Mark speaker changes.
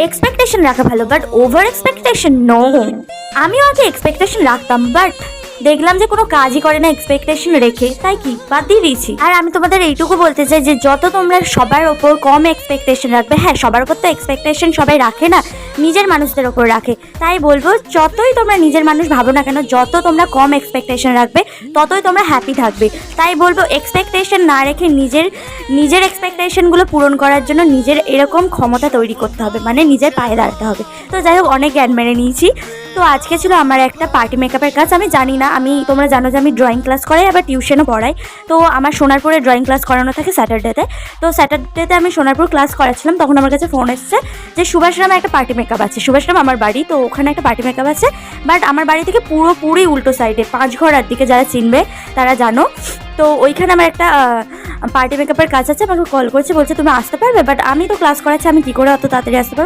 Speaker 1: Expectation রাখা ভালো, but over expectation no. আমিও আগে এক্সপেকটেশন রাখতাম, বাট দেখলাম যে কোনো কাজই করে না এক্সপেকটেশন রেখে, তাই কি বাদ দিয়ে দিয়েছি। আর আমি তোমাদের এইটুকু বলতে চাই যে যত তোমরা সবার ওপর কম এক্সপেকটেশন রাখবে, হ্যাঁ সবার ওপর তো এক্সপেকটেশন সবাই রাখে না, নিজের মানুষদের ওপর রাখে, তাই বলবো যতই তোমরা নিজের মানুষ ভাবো না কেন, যত তোমরা কম এক্সপেকটেশন রাখবে ততই তোমরা হ্যাপি থাকবে। তাই বলবো এক্সপেকটেশন না রেখে নিজের এক্সপেকটেশনগুলো পূরণ করার জন্য নিজের এরকম ক্ষমতা তৈরি করতে হবে, মানে নিজের পায়ে দাঁড়াতে হবে। তো যাই হোক, অনেক জ্ঞান মেরে নিয়েছি। তো আজকে ছিল আমার একটা পার্টি মেকআপের কাজ। আমি জানি না, তোমরা জানো যে আমি ড্রয়িং ক্লাস করাই, আবার টিউশনও পড়াই। তো আমার সোনারপুরে ড্রয়িং ক্লাস করানো থাকে স্যাটারডেতে। তো স্যাটারডেতে আমি সোনারপুর ক্লাস করাচ্ছিলাম, তখন আমার কাছে ফোন এসেছে যে সুভাষগ্রামে একটা পার্টি মেকআপ আছে। সুভাষগ্রাম আমার বাড়ি, তো ওখানে একটা পার্টি মেকআপ আছে, বাট আমার বাড়ি থেকে পুরোপুরি উল্টো সাইডে, 5 ঘোড়ার দিকে, যারা চিনবে তারা জানো। তো ওইখানে আমার একটা পার্টি মেকআপের কাজ আছে। আমাকে কল করছে, বলছে তুমি আসতে পারবে, বাট আমি তো ক্লাস করাচ্ছি, আমি কী করে অত তাড়াতাড়ি আসতে পারবো,